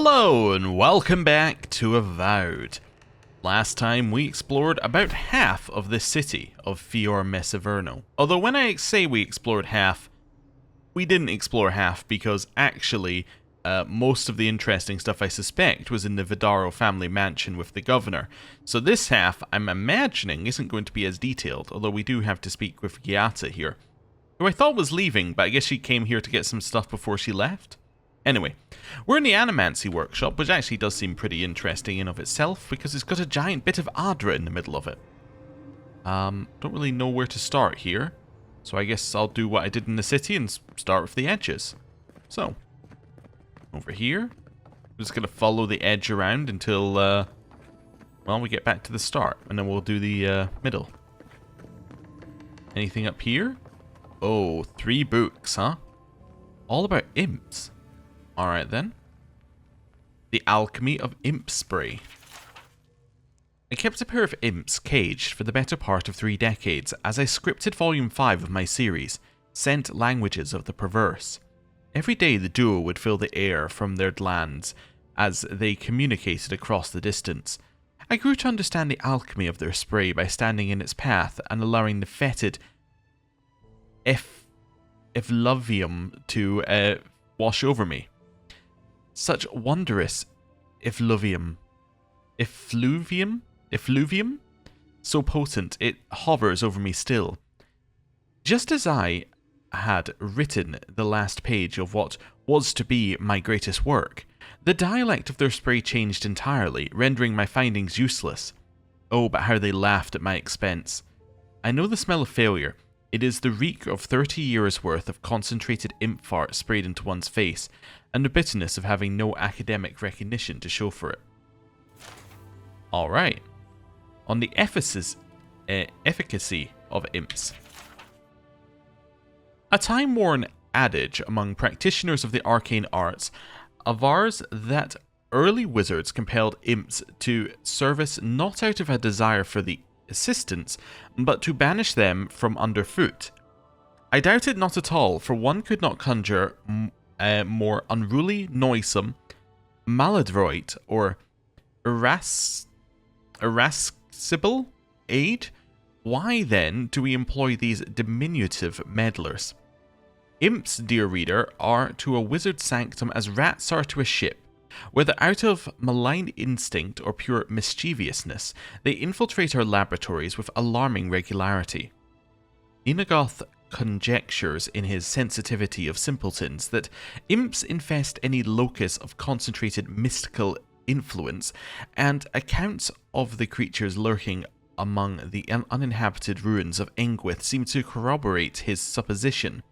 Hello and welcome back to Avowed. Last time we explored about half of the city of Fior Although when I say we explored half, we didn't explore half because actually most of the interesting stuff I suspect was in the Vidaro family mansion with the governor. So this half I'm imagining isn't going to be as detailed, although we do have to speak with Gyata here, who I thought was leaving, but I guess she came here to get some stuff before she left. Anyway, we're in the Animancy workshop, which actually does seem pretty interesting in of itself, because it's got a giant bit of Adra in the middle of it. Don't really know where to start here, so I guess I'll do what I did in the city and start with the edges. So, over here, I'm just going to follow the edge around until, well, we get back to the start, and then we'll do the middle. Anything up here? Oh, 3 books, huh? All about imps. Alright then. The Alchemy of Imp Spray. I kept a pair of imps caged for the better part of 3 decades as I scripted Volume 5 of my series, Scent Languages of the Perverse. Every day the duo would fill the air from their glands as they communicated across the distance. I grew to understand the alchemy of their spray by standing in its path and allowing the fetid effluvium to wash over me. Such wondrous effluvium, so potent it hovers over me still. Just as I had written the last page of what was to be my greatest work, the dialect of their spray changed entirely, rendering my findings useless. Oh, but how they laughed at my expense. I know the smell of failure. It is the reek of 30 years' worth of concentrated imp fart sprayed into one's face, and the bitterness of having no academic recognition to show for it. Alright. On the efficacy of imps. A time-worn adage among practitioners of the arcane arts avers that early wizards compelled imps to service not out of a desire for the assistance, but to banish them from underfoot. I doubt it not at all, for one could not conjure a more unruly, noisome, maladroit, or irascible aid. Why then do we employ these diminutive meddlers? Imps, dear reader, are to a wizard's sanctum as rats are to a ship. Whether out of malign instinct or pure mischievousness, they infiltrate our laboratories with alarming regularity. Inagoth conjectures in his Sensitivity of Simpletons that imps infest any locus of concentrated mystical influence, and accounts of the creatures lurking among the uninhabited ruins of Engwith seem to corroborate his supposition.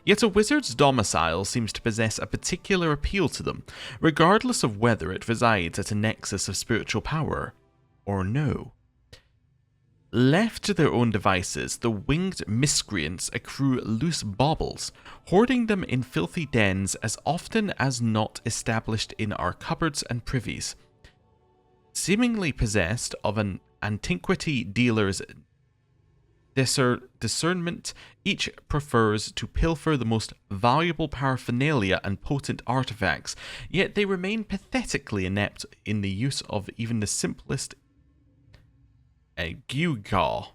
Yet a wizard's domicile seems to possess a particular appeal to them, regardless of whether it resides at a nexus of spiritual power or no. Left to their own devices, the winged miscreants accrue loose baubles, hoarding them in filthy dens as often as not established in our cupboards and privies. Seemingly possessed of an antiquity dealer's discernment, each prefers to pilfer the most valuable paraphernalia and potent artifacts, yet they remain pathetically inept in the use of even the simplest gewgaw.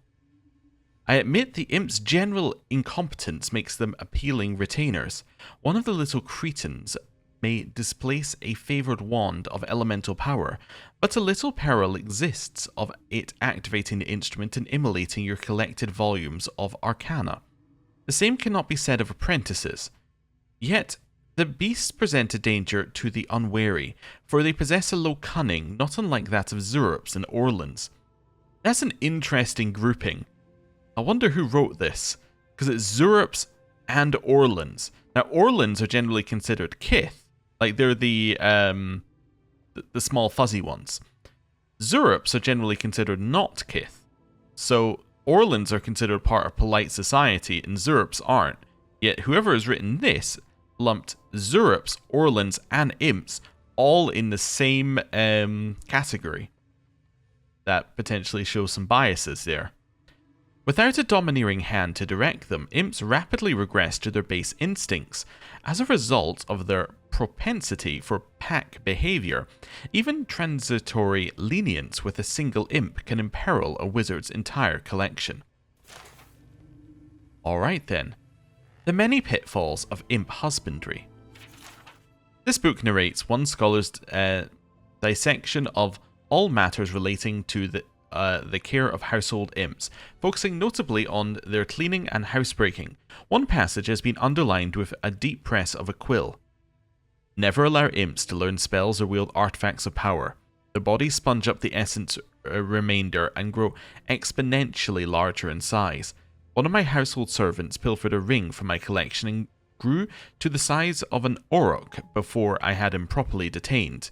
I admit the imp's general incompetence makes them appealing retainers. One of the little cretins may displace a favoured wand of elemental power, but a little peril exists of it activating the instrument and immolating your collected volumes of arcana. The same cannot be said of apprentices. Yet, the beasts present a danger to the unwary, for they possess a low cunning not unlike that of Zurups and Orlans. That's an interesting grouping. I wonder who wrote this, because it's Zurups and Orlans. Now, Orlans are generally considered kith, like they're the small fuzzy ones. Zurups are generally considered not kith. So Orlans are considered part of polite society and Zurups aren't. Yet whoever has written this lumped Zurups, Orlans, and imps all in the same category. That potentially shows some biases there. Without a domineering hand to direct them, imps rapidly regress to their base instincts. As a result of their propensity for pack behavior, even transitory lenience with a single imp can imperil a wizard's entire collection. Alright then. The many pitfalls of imp husbandry. This book narrates one scholar's dissection of all matters relating to the care of household imps, focusing notably on their cleaning and housebreaking. One passage has been underlined with a deep press of a quill. Never allow imps to learn spells or wield artifacts of power. Their bodies sponge up the essence remainder and grow exponentially larger in size. One of my household servants pilfered a ring from my collection and grew to the size of an auroch before I had him properly detained.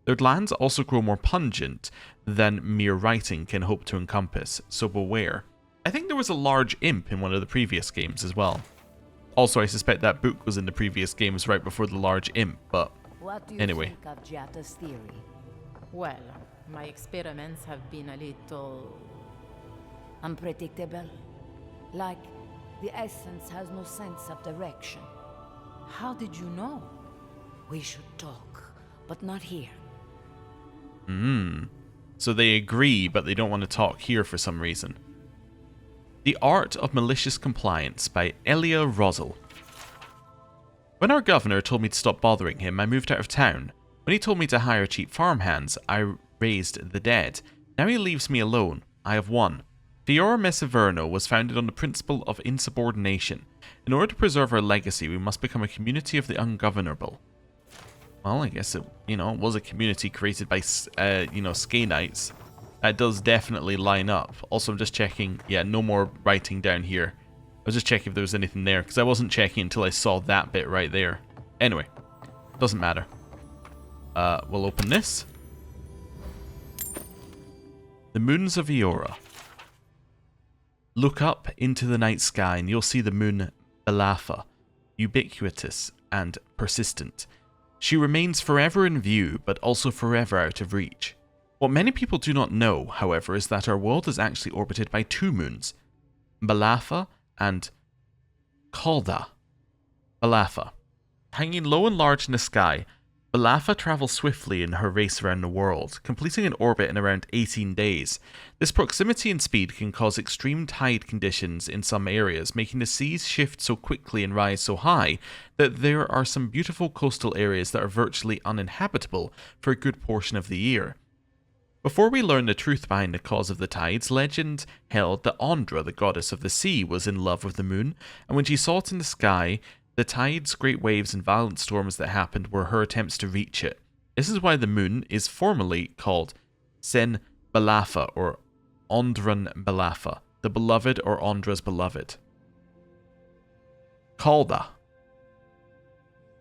Their glands also grow more pungent than mere writing can hope to encompass, so beware. I think there was a large imp in one of the previous games as well. Also, I suspect that book was in the previous games right before the large imp, but anyway. What do you think of Giatta's theory? Well, my experiments have been a little... unpredictable? Like, the essence has no sense of direction. How did you know? We should talk, but not here. So they agree, but they don't want to talk here for some reason. The Art of Malicious Compliance by Elia Rosal. When our governor told me to stop bothering him, I moved out of town. When he told me to hire cheap farmhands, I raised the dead. Now he leaves me alone. I have won. Eora Mesiverno was founded on the principle of insubordination. In order to preserve our legacy, we must become a community of the ungovernable. Well, I guess it, was a community created by, Skay Knights. That does definitely line up. Also, I'm just checking. Yeah, no more writing down here. I was just checking if there was anything there, because I wasn't checking until I saw that bit right there. Anyway, doesn't matter. We'll open this. The Moons of Eora. Look up into the night sky and you'll see the moon Balafa, ubiquitous and persistent. She remains forever in view, but also forever out of reach. What many people do not know, however, is that our world is actually orbited by two moons, Balafa and Kalda. Balafa. Hanging low and large in the sky, Balafa travels swiftly in her race around the world, completing an orbit in around 18 days. This proximity and speed can cause extreme tide conditions in some areas, making the seas shift so quickly and rise so high that there are some beautiful coastal areas that are virtually uninhabitable for a good portion of the year. Before we learn the truth behind the cause of the tides, legend held that Ondra, the goddess of the sea, was in love with the moon, and when she saw it in the sky, the tides, great waves, and violent storms that happened were her attempts to reach it. This is why the moon is formally called Sen Balafa, or Ondran Balafa, the beloved or Ondra's beloved. Kalda.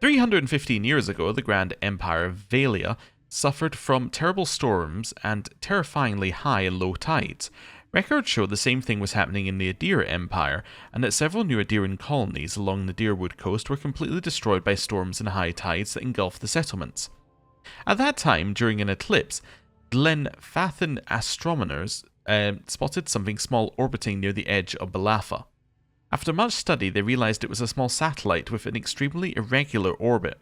315 years ago, the Grand Empire of Valia suffered from terrible storms and terrifyingly high and low tides. Records show the same thing was happening in the Adira Empire, and that several new Adiran colonies along the Deerwood coast were completely destroyed by storms and high tides that engulfed the settlements. At that time, during an eclipse, Glenfathan astronomers spotted something small orbiting near the edge of Balafa. After much study, they realized it was a small satellite with an extremely irregular orbit.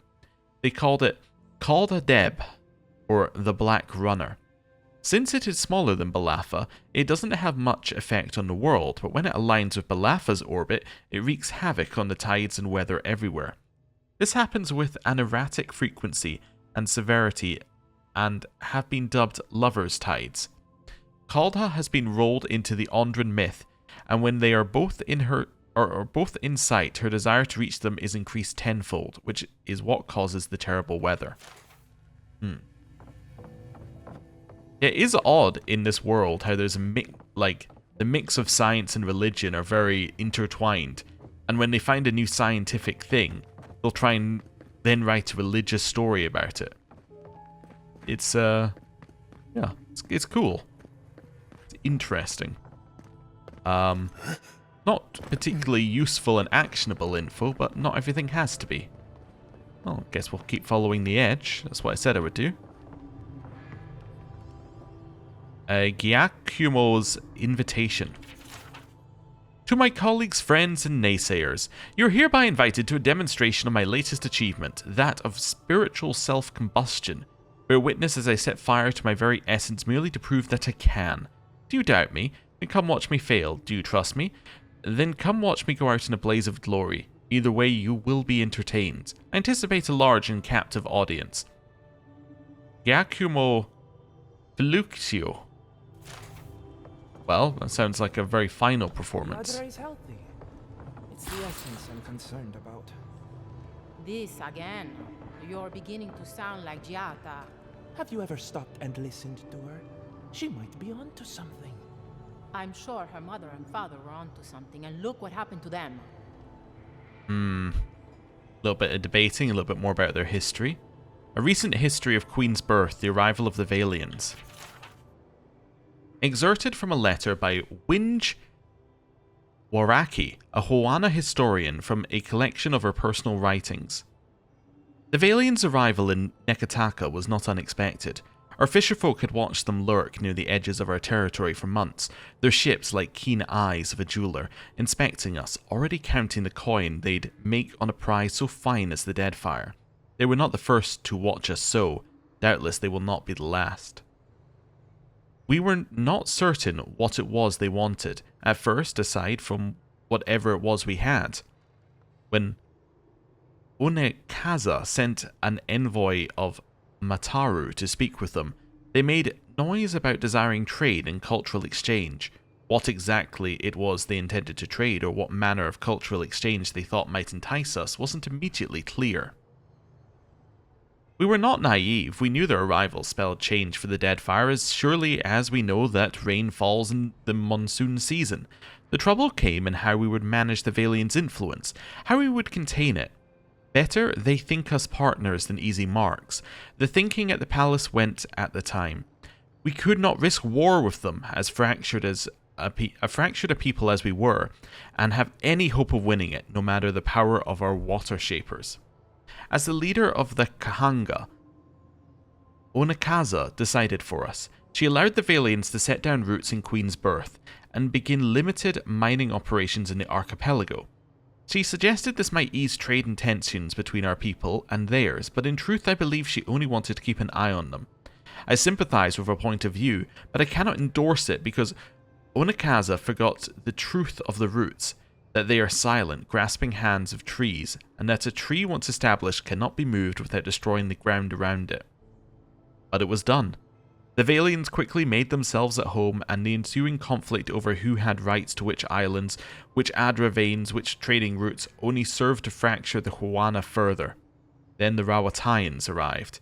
They called it Kalda Deb, or the Black Runner. Since it is smaller than Balafa, it doesn't have much effect on the world, but when it aligns with Balafa's orbit, it wreaks havoc on the tides and weather everywhere. This happens with an erratic frequency and severity and have been dubbed lovers' tides. Kalda has been rolled into the Ondran myth, and when they are both in sight, her desire to reach them is increased tenfold, which is what causes the terrible weather. It is odd in this world how there's the mix of science and religion are very intertwined, and when they find a new scientific thing, they'll try and then write a religious story about it. It's it's cool. It's interesting. Not particularly useful and actionable info, but not everything has to be. Well, I guess we'll keep following the edge. That's what I said I would do. Gyakumo's Invitation. To my colleagues, friends, and naysayers, you're hereby invited to a demonstration of my latest achievement, that of spiritual self-combustion. Bear witness as I set fire to my very essence merely to prove that I can. Do you doubt me? Then come watch me fail. Do you trust me? Then come watch me go out in a blaze of glory. Either way, you will be entertained. I anticipate a large and captive audience. Giacomo Feluccio. Well, that sounds like a very final performance. Madre is healthy. It's the essence I'm concerned about. This again. You're beginning to sound like Giata. Have you ever stopped and listened to her? She might be onto something. I'm sure her mother and father were onto something, and look what happened to them. A little bit of debating, a little bit more about their history. A recent history of Queen's birth, the arrival of the Valians. Excerpted from a letter by Winge Waraki, a Hoana historian, from a collection of her personal writings. The Valians' arrival in Nekataka was not unexpected. Our fisherfolk had watched them lurk near the edges of our territory for months, their ships like keen eyes of a jeweler, inspecting us, already counting the coin they'd make on a prize so fine as the Deadfire. They were not the first to watch us so, doubtless they will not be the last. We were not certain what it was they wanted, at first, aside from whatever it was we had. When Onekaza sent an envoy of Mataru to speak with them, they made noise about desiring trade and cultural exchange. What exactly it was they intended to trade, or what manner of cultural exchange they thought might entice us, wasn't immediately clear. We were not naive. We knew their arrival spelled change for the Deadfire as surely as we know that rain falls in the monsoon season. The trouble came in how we would manage the Valians' influence, how we would contain it. Better they think us partners than easy marks. The thinking at the palace went at the time. We could not risk war with them, as fractured a people as we were, and have any hope of winning it, no matter the power of our water shapers. As the leader of the Kahanga, Onekaza decided for us. She allowed the Valians to set down roots in Queen's birth and begin limited mining operations in the archipelago. She suggested this might ease trade and tensions between our people and theirs, but in truth I believe she only wanted to keep an eye on them. I sympathize with her point of view, but I cannot endorse it because Onekaza forgot the truth of the roots, that they are silent, grasping hands of trees, and that a tree once established cannot be moved without destroying the ground around it. But it was done. The Valians quickly made themselves at home, and the ensuing conflict over who had rights to which islands, which Adra veins, which trading routes, only served to fracture the Hoana further. Then the Rawatayans arrived.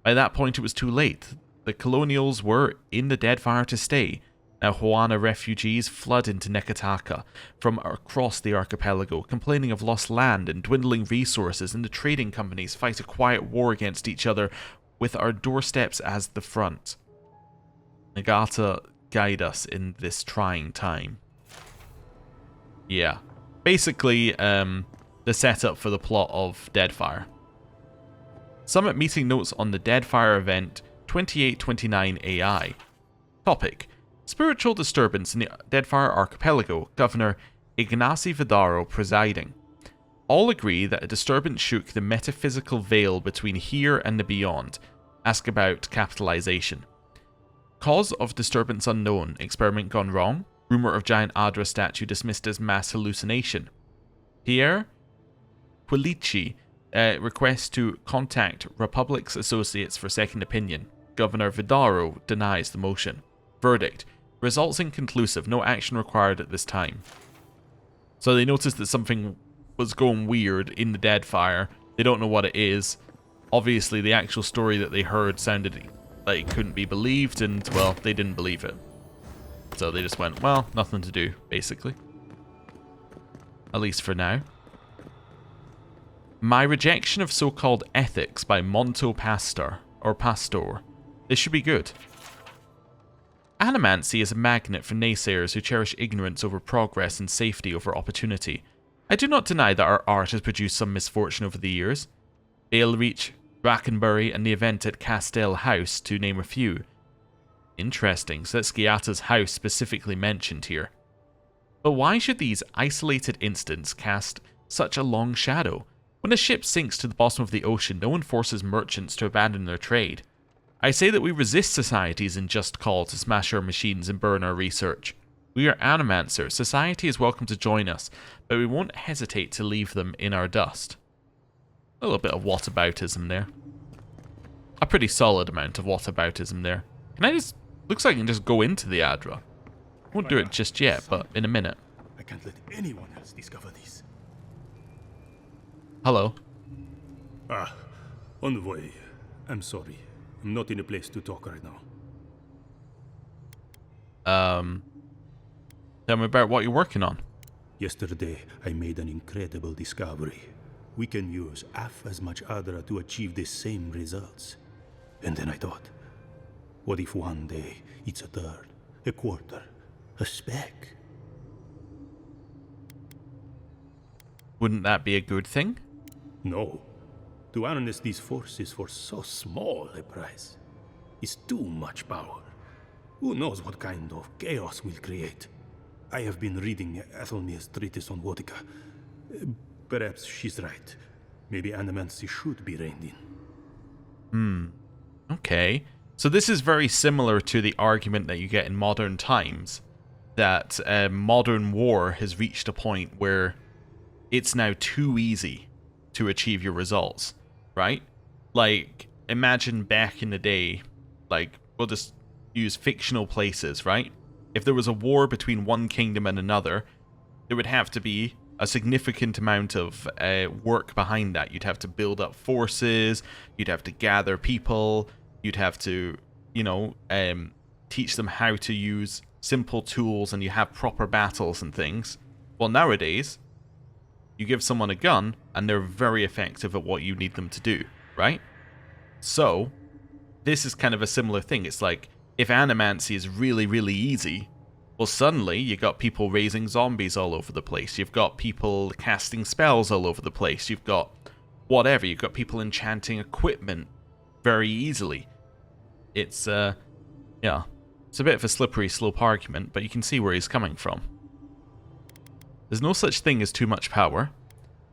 By that point it was too late. The colonials were in the Deadfire to stay. Now Hoana refugees flood into Nekataka from across the archipelago, complaining of lost land and dwindling resources, and the trading companies fight a quiet war against each other with our doorsteps as the front. Nagata guide us in this trying time. Yeah. Basically, the setup for the plot of Deadfire. Summit meeting notes on the Deadfire event 2829 AI. Topic: Spiritual disturbance in the Deadfire archipelago. Governor Ignacy Vidaro presiding. All agree that a disturbance shook the metaphysical veil between here and the beyond. Ask about capitalization. Cause of disturbance unknown. Experiment gone wrong. Rumor of giant Adra statue dismissed as mass hallucination. Pierre Quilici requests to contact Republic's associates for second opinion. Governor Vidaro denies the motion. Verdict: results inconclusive. No action required at this time. So they noticed that something was going weird in the Deadfire. They don't know what it is. Obviously, the actual story that they heard sounded like it couldn't be believed, and, well, they didn't believe it. So they just went, well, nothing to do, basically. At least for now. My rejection of so-called ethics by Monto Pastor, or Pastor. This should be good. Animancy is a magnet for naysayers who cherish ignorance over progress and safety over opportunity. I do not deny that our art has produced some misfortune over the years. Balereach, Brackenbury, and the event at Castell House, to name a few. Interesting, so that's Giata's house specifically mentioned here. But why should these isolated incidents cast such a long shadow? When a ship sinks to the bottom of the ocean, no one forces merchants to abandon their trade. I say that we resist society's unjust call to smash our machines and burn our research. We are Animancers. Society is welcome to join us, but we won't hesitate to leave them in our dust. A little bit of whataboutism there. A pretty solid amount of whataboutism there. Can I just... Looks like I can just go into the Adra. Won't do it just yet, but in a minute. I can't let anyone else discover this. Hello. Envoy. I'm sorry. I'm not in a place to talk right now. Tell me about what you're working on. Yesterday, I made an incredible discovery. We can use half as much Adra to achieve the same results. And then I thought, what if one day it's a third, a quarter, a speck? Wouldn't that be a good thing? No. To harness these forces for so small a price is too much power. Who knows what kind of chaos we'll create? I have been reading Athelmir's treatise on Wotica. Perhaps she's right. Maybe Animancy should be reined in. Okay. So this is very similar to the argument that you get in modern times, that modern war has reached a point where it's now too easy to achieve your results, right? Like, imagine back in the day, like, we'll just use fictional places, right? If there was a war between one kingdom and another, there would have to be a significant amount of work behind that. You'd have to build up forces, you'd have to gather people, you'd have to, you know, teach them how to use simple tools, and you have proper battles and things. Well, nowadays, you give someone a gun, and they're very effective at what you need them to do, right? So, this is kind of a similar thing. It's like, if Animancy is really, really easy, well, suddenly you got people raising zombies all over the place. You've got people casting spells all over the place. You've got whatever. You've got people enchanting equipment very easily. It's, yeah, it's a bit of a slippery slope argument, but you can see where he's coming from. There's no such thing as too much power.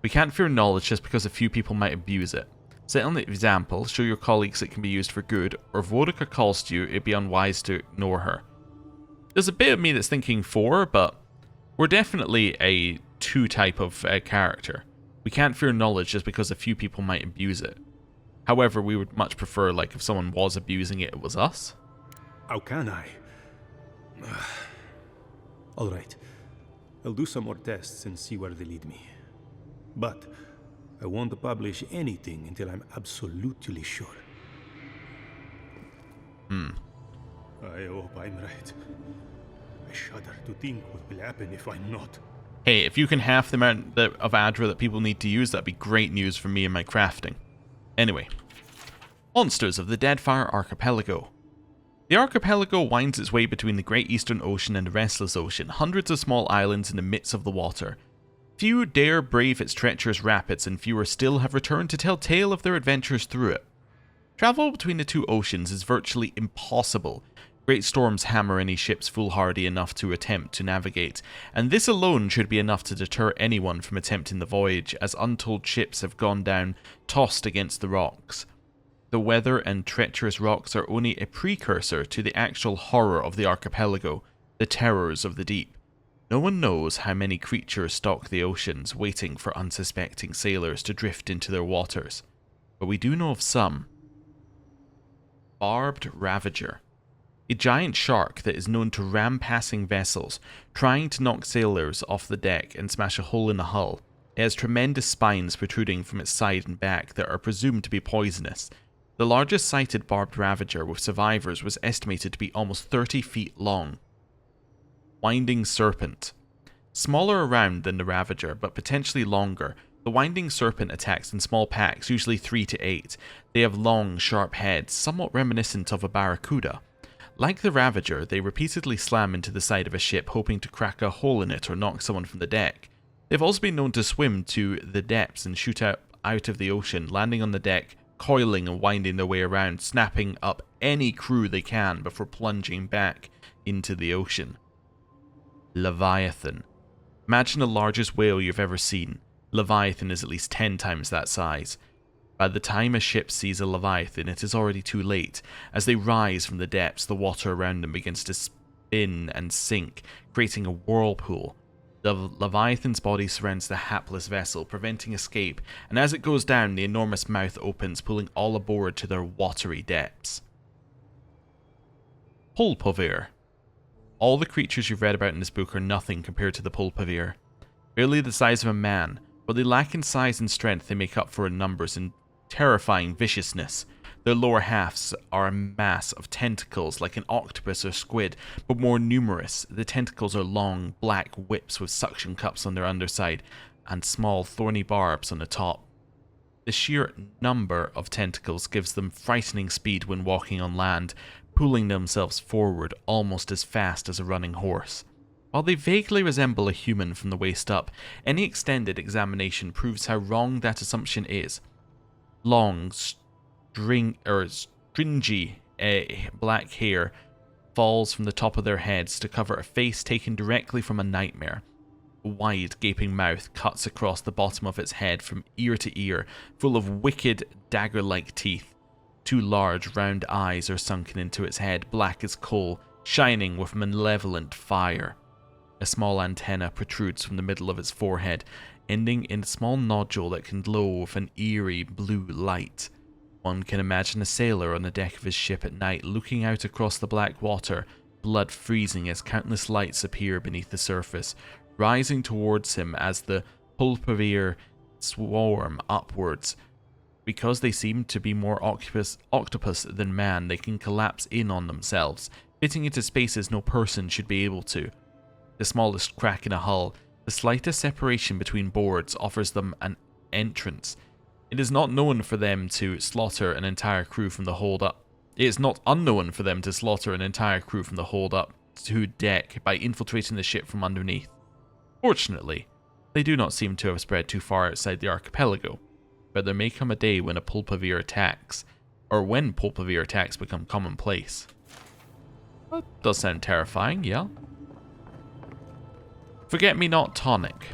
We can't fear knowledge just because a few people might abuse it. Set an example, show your colleagues it can be used for good, or if Wotica calls to you, it'd be unwise to ignore her. There's a bit of me that's thinking 4, but we're definitely a 2 type of character. We can't fear knowledge just because a few people might abuse it. However, we would much prefer, like, if someone was abusing it, it was us. How can I? Alright. I'll do some more tests and see where they lead me. But I won't publish anything until I'm absolutely sure. I hope I'm right. I shudder to think what will happen if I'm not. Hey, if you can half the amount of Adra that people need to use, that'd be great news for me and my crafting. Anyway. Monsters of the Deadfire Archipelago. The archipelago winds its way between the Great Eastern Ocean and the Restless Ocean, hundreds of small islands in the midst of the water. Few dare brave its treacherous rapids, and fewer still have returned to tell tale of their adventures through it. Travel between the two oceans is virtually impossible. Great storms hammer any ships foolhardy enough to attempt to navigate, and this alone should be enough to deter anyone from attempting the voyage, as untold ships have gone down, tossed against the rocks. The weather and treacherous rocks are only a precursor to the actual horror of the archipelago, the terrors of the deep. No one knows how many creatures stalk the oceans, waiting for unsuspecting sailors to drift into their waters. But we do know of some. Barbed Ravager. A giant shark that is known to ram passing vessels, trying to knock sailors off the deck and smash a hole in the hull. It has tremendous spines protruding from its side and back that are presumed to be poisonous. The largest sighted barbed ravager with survivors was estimated to be almost 30 feet long. Winding Serpent. Smaller around than the Ravager, but potentially longer, the Winding Serpent attacks in small packs, usually 3 to 8. They have long, sharp heads, somewhat reminiscent of a barracuda. Like the Ravager, they repeatedly slam into the side of a ship, hoping to crack a hole in it or knock someone from the deck. They've also been known to swim to the depths and shoot out of the ocean, landing on the deck, coiling and winding their way around, snapping up any crew they can before plunging back into the ocean. Leviathan. Imagine the largest whale you've ever seen. Leviathan is at least 10 times that size. By the time a ship sees a Leviathan, it is already too late. As they rise from the depths, the water around them begins to spin and sink, creating a whirlpool. The Leviathan's body surrounds the hapless vessel, preventing escape, and as it goes down, the enormous mouth opens, pulling all aboard to their watery depths. Pulpavir. All the creatures you've read about in this book are nothing compared to the Pulpavir. Barely the size of a man, but they lack in size and strength, they make up for in numbers and terrifying viciousness. Their lower halves are a mass of tentacles like an octopus or squid, but more numerous. The tentacles are long, black whips with suction cups on their underside and small thorny barbs on the top. The sheer number of tentacles gives them frightening speed when walking on land, pulling themselves forward almost as fast as a running horse. While they vaguely resemble a human from the waist up, any extended examination proves how wrong that assumption is. Long, stringy black hair falls from the top of their heads to cover a face taken directly from a nightmare. A wide, gaping mouth cuts across the bottom of its head from ear to ear, full of wicked, dagger-like teeth. Two large, round eyes are sunken into its head, black as coal, shining with malevolent fire. A small antenna protrudes from the middle of its forehead, ending in a small nodule that can glow with an eerie blue light. One can imagine a sailor on the deck of his ship at night, looking out across the black water, blood freezing as countless lights appear beneath the surface, rising towards him as the Pulpavir swarm upwards. Because they seem to be more octopus than man, they can collapse in on themselves, fitting into spaces no person should be able to. The smallest crack in a hull, the slightest separation between boards offers them an entrance. It is not known for them to slaughter an entire crew from the hold up. It is not unknown for them to slaughter an entire crew from the hold up to deck by infiltrating the ship from underneath. Fortunately, they do not seem to have spread too far outside the archipelago, but there may come a day when a Pulpavir attacks, or when Pulpavir attacks become commonplace. That does sound terrifying, yeah? Forget-me-not tonic.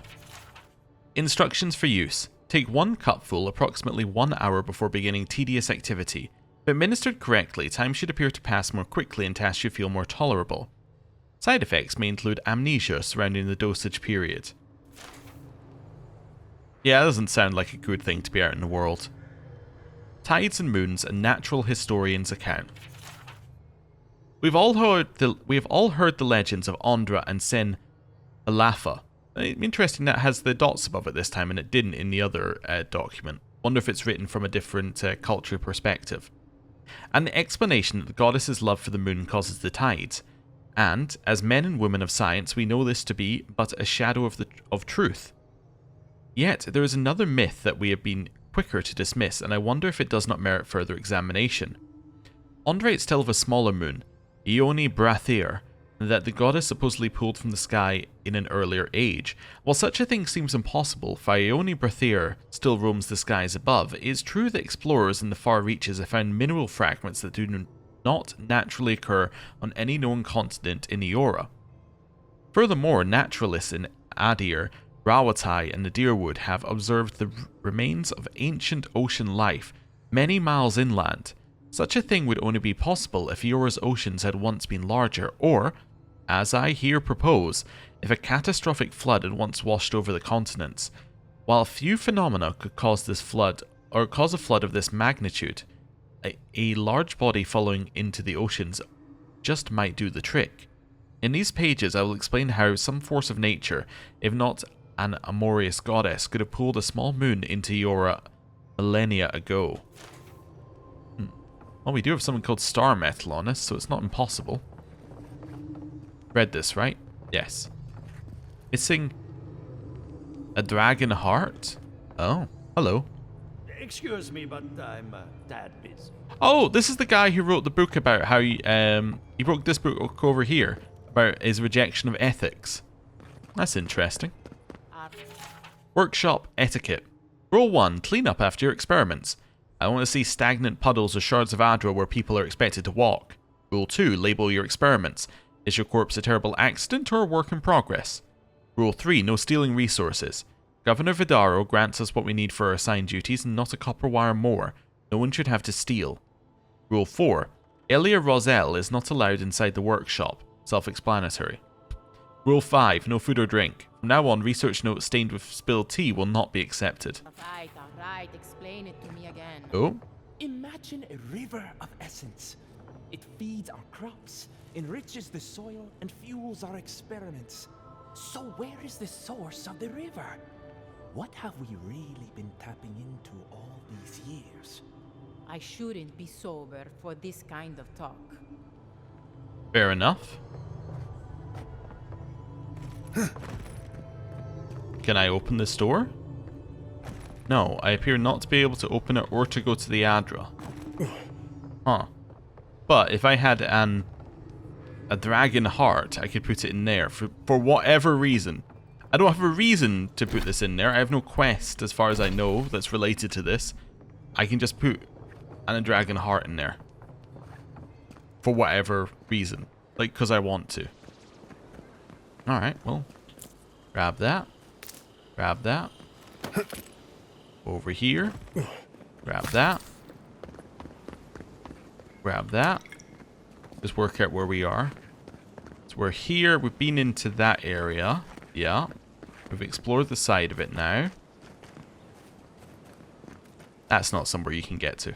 Instructions for use. Take 1 cupful approximately 1 hour before beginning tedious activity. If administered correctly, time should appear to pass more quickly and tasks should feel more tolerable. Side effects may include amnesia surrounding the dosage period. Yeah, that doesn't sound like a good thing to be out in the world. Tides and Moons, a natural historian's account. We have all heard the legends of Ondra and Sen Alafa. Interesting that has the dots above it this time and it didn't in the other document. Wonder if it's written from a different cultural perspective. And the explanation that the goddess's love for the moon causes the tides. And, as men and women of science, we know this to be but a shadow of truth. Yet, there is another myth that we have been quicker to dismiss, and I wonder if it does not merit further examination. Ondra is still of a smaller moon, Ioni Brathir, that the goddess supposedly pulled from the sky in an earlier age. While such a thing seems impossible, for Ioni Brathir still roams the skies above, it is true that explorers in the far reaches have found mineral fragments that do not naturally occur on any known continent in Eora. Furthermore, naturalists in Adir, Rawatai and the Deerwood have observed the remains of ancient ocean life many miles inland. Such a thing would only be possible if Eora's oceans had once been larger, or, as I here propose, if a catastrophic flood had once washed over the continents. While few phenomena could cause this flood, or cause a flood of this magnitude, a large body falling into the oceans just might do the trick. In these pages I will explain how some force of nature, if not an amorous goddess, could have pulled a small moon into Eora millennia ago. Well, we do have something called star metal on us, so it's not impossible. Read this, right? Yes. Missing a dragon heart? Oh, hello. Excuse me, but I'm tad busy. Oh, this is the guy who wrote the book about how he wrote this book over here about his rejection of ethics. That's interesting. Workshop etiquette. Rule 1. Clean up after your experiments. I don't want to see stagnant puddles or shards of Adra where people are expected to walk. Rule 2. Label your experiments. Is your corpse a terrible accident or a work in progress? Rule 3. No stealing resources. Governor Vidaro grants us what we need for our assigned duties and not a copper wire more. No one should have to steal. Rule 4. Elia Roselle is not allowed inside the workshop. Self-explanatory. Rule 5. No food or drink. From now on, research notes stained with spilled tea will not be accepted. Alright, explain it to me again. Oh? Imagine a river of essence. It feeds our crops, enriches the soil, and fuels our experiments. So where is the source of the river? What have we really been tapping into all these years? I shouldn't be sober for this kind of talk. Fair enough. Can I open this door? No, I appear not to be able to open it or to go to the Adra. Huh. But if I had a dragon heart, I could put it in there for whatever reason. I don't have a reason to put this in there. I have no quest, as far as I know, that's related to this. I can just put a dragon heart in there. For whatever reason. Like, because I want to. Alright, well. Grab that. Grab that. Over here. Grab that. Grab that. Just work out where we are. So we're here. We've been into that area. Yeah. We've explored the side of it now. That's not somewhere you can get to.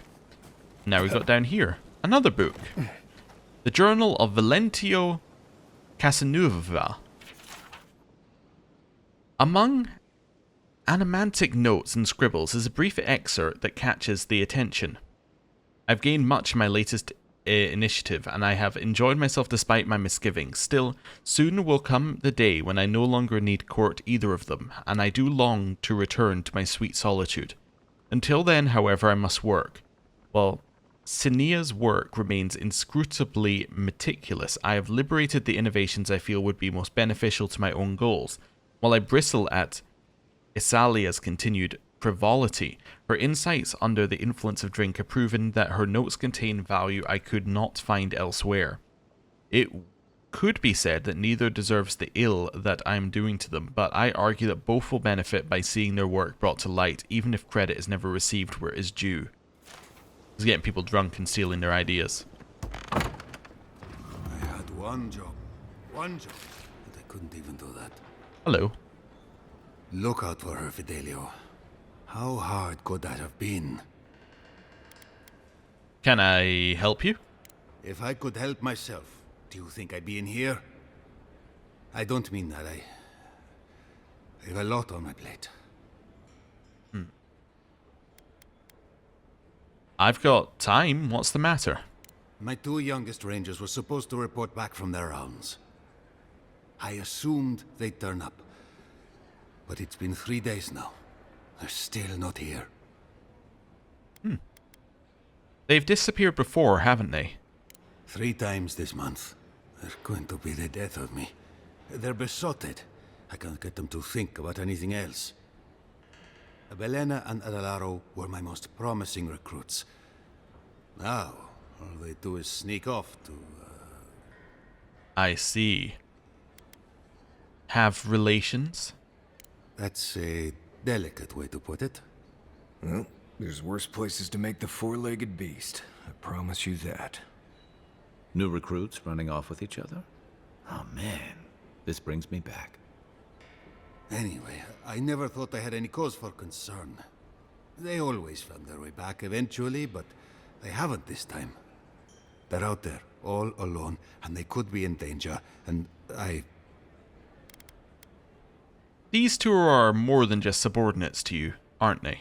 Now we've got down here. Another book. The Journal of Valentio Casanova. Among animantic notes and scribbles is a brief excerpt that catches the attention. I've gained much in my latest initiative, and I have enjoyed myself despite my misgivings. Still, soon will come the day when I no longer need court either of them, and I do long to return to my sweet solitude. Until then, however, I must work. While Sinea's work remains inscrutably meticulous, I have liberated the innovations I feel would be most beneficial to my own goals. While I bristle at Isalia's continued frivolity, her insights under the influence of drink have proven that her notes contain value I could not find elsewhere. It could be said that neither deserves the ill that I am doing to them, but I argue that both will benefit by seeing their work brought to light, even if credit is never received where it is due. It's getting people drunk and stealing their ideas. I had one job, but I couldn't even do that. Hello. Look out for her, Fidelio. How hard could that have been? Can I help you? If I could help myself, do you think I'd be in here? I don't mean that. I have a lot on my plate. I've got time. What's the matter? My two youngest rangers were supposed to report back from their rounds. I assumed they'd turn up. But it's been 3 days now. They're still not here. They've disappeared before, haven't they? 3 times this month. They're going to be the death of me. They're besotted. I can't get them to think about anything else. Belena and Adelaro were my most promising recruits. Now, all they do is sneak off to... I see. Have relations? That's a delicate way to put it. Well, there's worse places to make the four-legged beast. I promise you that. New recruits running off with each other? Oh man, this brings me back. Anyway, I never thought I had any cause for concern. They always found their way back eventually, but they haven't this time. They're out there, all alone, and they could be in danger, and These two are more than just subordinates to you, aren't they?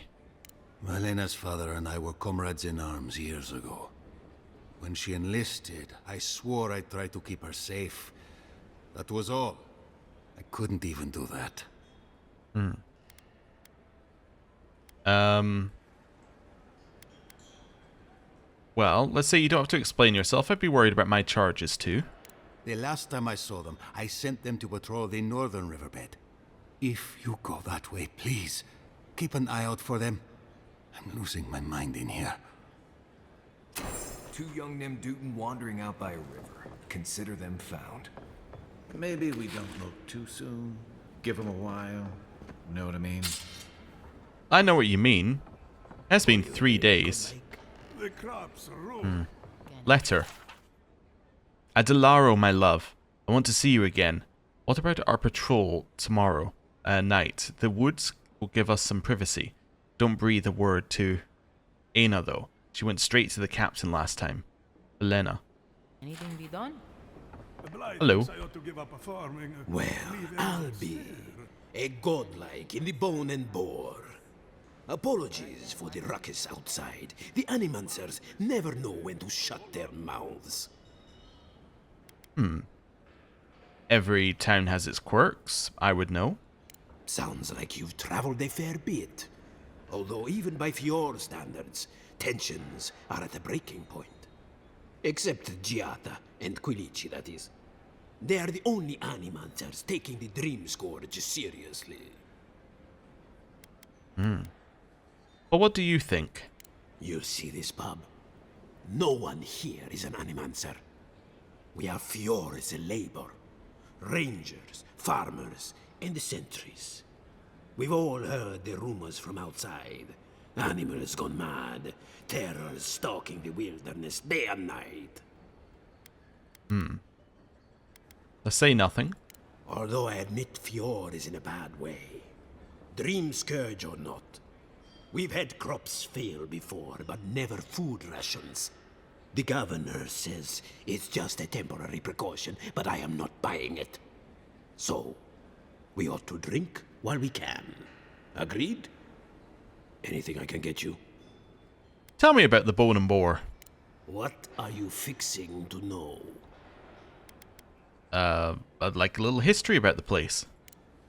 Malena's father and I were comrades in arms years ago. When she enlisted, I swore I'd try to keep her safe. That was all. I couldn't even do that. Well, let's say you don't have to explain yourself. I'd be worried about my charges too. The last time I saw them, I sent them to patrol the northern riverbed. If you go that way, please, keep an eye out for them. I'm losing my mind in here. 2 young Nemdutin wandering out by a river. Consider them found. Maybe we don't look too soon. Give him a while. Know what I mean? I know what you mean. It's been 3 days. The crops rule. Letter. Adelaro, my love. I want to see you again. What about our patrol tomorrow night? The woods will give us some privacy. Don't breathe a word to Aina, though. She went straight to the captain last time. Elena. Anything be done? Hello. Well, I'll be a godlike in the bone and bore. Apologies for the ruckus outside. The Animancers never know when to shut their mouths. Every town has its quirks, I would know. Sounds like you've traveled a fair bit. Although even by Fjord standards, tensions are at a breaking point. Except Giata and Quilici, that is. They are the only Animancers taking the Dream Scourge seriously. But what do you think? You see this pub? No one here is an Animancer. We are Fjord's labor. Rangers, farmers, and the sentries. We've all heard the rumors from outside. Animals gone mad. Terrors stalking the wilderness day and night. Let's say nothing. Although I admit Fjord is in a bad way. Dream Scourge or not. We've had crops fail before, but never food rations. The governor says it's just a temporary precaution, but I am not buying it. So, we ought to drink while we can. Agreed? Anything I can get you? Tell me about the bone and boar. What are you fixing to know? I'd like a little history about the place.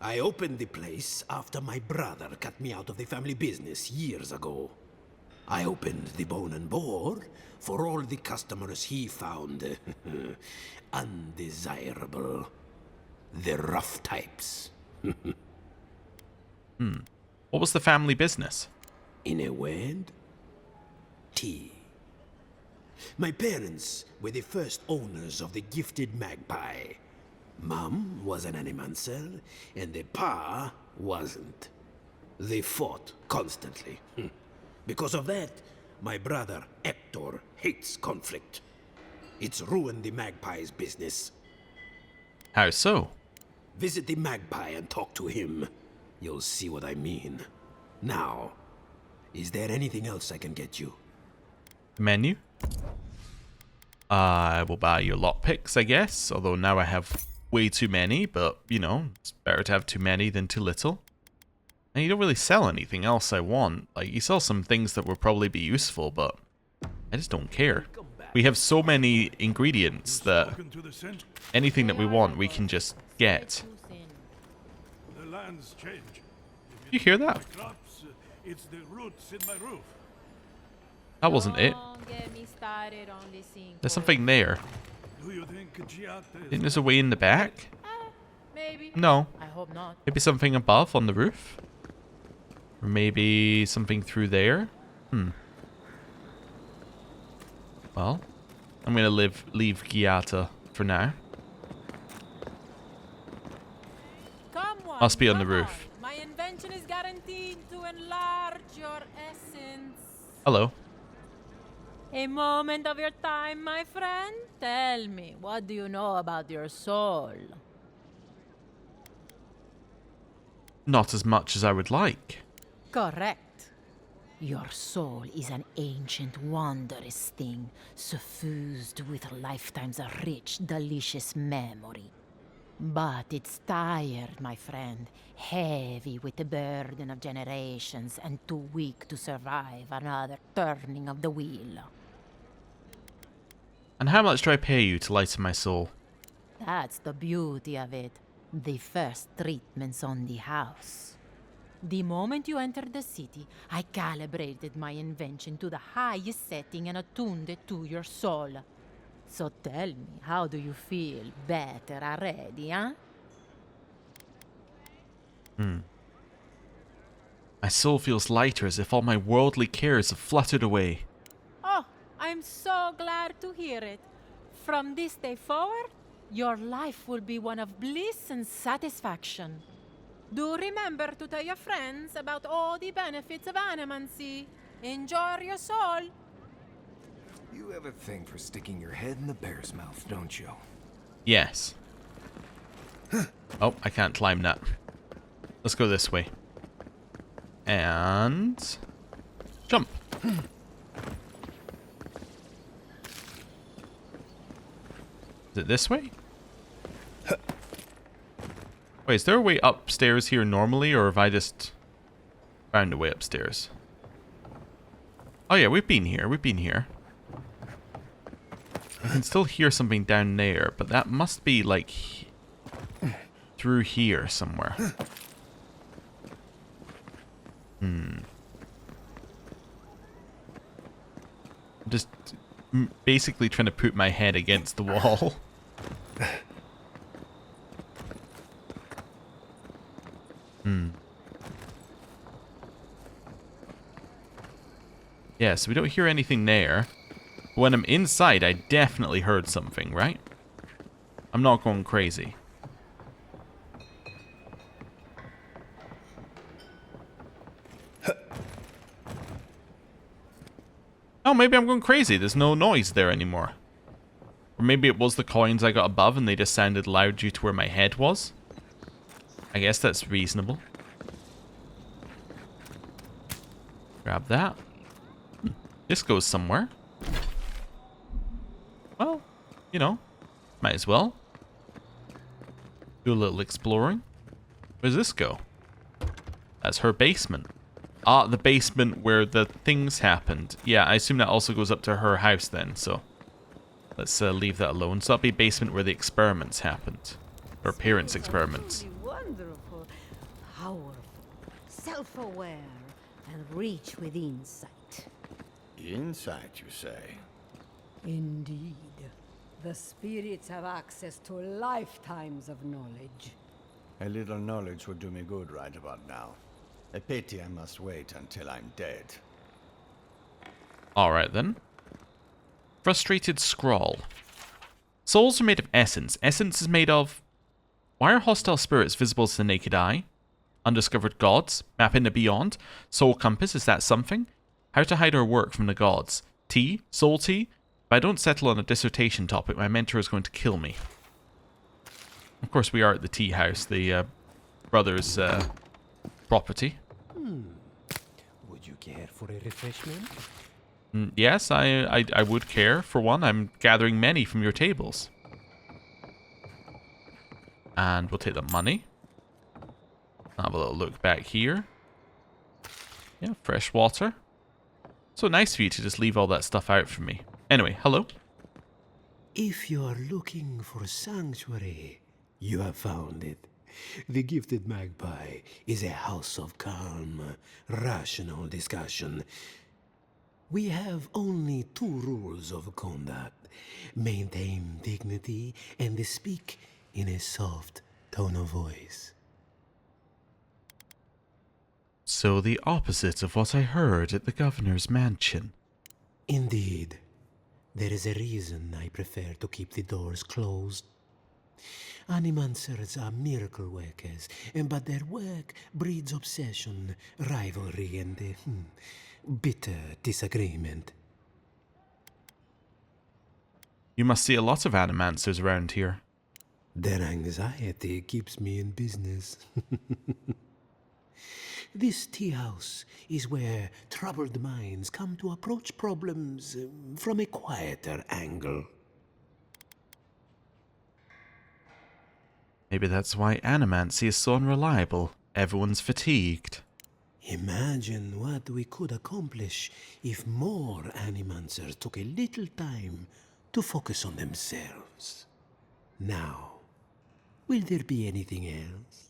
I opened the place after my brother cut me out of the family business years ago. I opened the Bone and Boar for all the customers he found undesirable. The rough types. What was the family business? In a word, tea. My parents were the first owners of the gifted magpie. Mum was an Animancer, and the pa wasn't. They fought constantly. Because of that, my brother Hector hates conflict. It's ruined the magpie's business. How so? Visit the magpie and talk to him. You'll see what I mean. Now, is there anything else I can get you? Menu? I will buy you lockpicks, I guess. Although now I have way too many, but, you know, it's better to have too many than too little. And you don't really sell anything else I want. Like, you sell some things that would probably be useful, but I just don't care. We have so many ingredients that anything that we want, we can just get. The lands change. You hear that? It's the roots in my roof. That wasn't it. Don't get me started on this thing. There's something there. Do you think Giata is Think there's a way in the back? Maybe. No. I hope not. Maybe something above on the roof? Or maybe something through there? Well, I'm gonna leave Giata for now. Come on, Must be on the come roof. on. My invention is guaranteed to enlarge your essence. Hello. A moment of your time, my friend. Tell me, what do you know about your soul? Not as much as I would like. Correct. Your soul is an ancient, wondrous thing, suffused with lifetimes of rich, delicious memory. But it's tired, my friend, heavy with the burden of generations and too weak to survive another turning of the wheel. And how much do I pay you to lighten my soul? That's the beauty of it. The first treatment's on the house. The moment you entered the city, I calibrated my invention to the highest setting and attuned it to your soul. So tell me, how do you feel? Better already, huh? My soul feels lighter, as if all my worldly cares have fluttered away. Oh, I'm so glad to hear it. From this day forward, your life will be one of bliss and satisfaction. Do remember to tell your friends about all the benefits of Animancy. Enjoy your soul. You have a thing for sticking your head in the bear's mouth, don't you? Yes. Oh, I can't climb that. Let's go this way. And... jump. Is it this way? Wait, is there a way upstairs here normally, or have I just found a way upstairs? Oh yeah, we've been here. We've been here. I can still hear something down there, but that must be like through here somewhere. I'm just basically trying to put my head against the wall. Yeah, so we don't hear anything there. When I'm inside, I definitely heard something, right? I'm not going crazy. Oh, maybe I'm going crazy. There's no noise there anymore. Or maybe it was the coins I got above and they just sounded loud due to where my head was. I guess that's reasonable. Grab that. This goes somewhere. Well, you know, might as well. Do a little exploring. Where does this go? That's her basement. Ah, the basement where the things happened. Yeah, I assume that also goes up to her house then, so... let's leave that alone. So that'll be basement where the experiments happened. Her parents' experiments. Wonderful, powerful, self-aware, and rich with insight. Insight, you say? Indeed. The spirits have access to lifetimes of knowledge. A little knowledge would do me good right about now. A pity I must wait until I'm dead. Alright then. Frustrated scrawl. Souls are made of essence. Essence is made of... why are hostile spirits visible to the naked eye? Undiscovered gods? Map into beyond? Soul compass, is that something? How to hide our work from the gods? Tea? Soul tea? If I don't settle on a dissertation topic, my mentor is going to kill me. Of course, we are at the tea house, the brother's property. Would you care for a refreshment? Yes, I would care. For one, I'm gathering many from your tables. And we'll take the money. Have a little look back here. Yeah, fresh water. So nice of you to just leave all that stuff out for me. Anyway, hello. If you are looking for sanctuary, you have found it. The Gifted Magpie is a house of calm, rational discussion. We have only 2 rules of conduct. Maintain dignity and speak in a soft tone of voice. So the opposite of what I heard at the governor's mansion. Indeed. There is a reason I prefer to keep the doors closed. Animancers are miracle workers, but their work breeds obsession, rivalry, and bitter disagreement. You must see a lot of animancers around here. Their anxiety keeps me in business. This tea house is where troubled minds come to approach problems from a quieter angle. Maybe that's why Animancy is so unreliable. Everyone's fatigued. Imagine what we could accomplish if more Animancers took a little time to focus on themselves. Now, will there be anything else?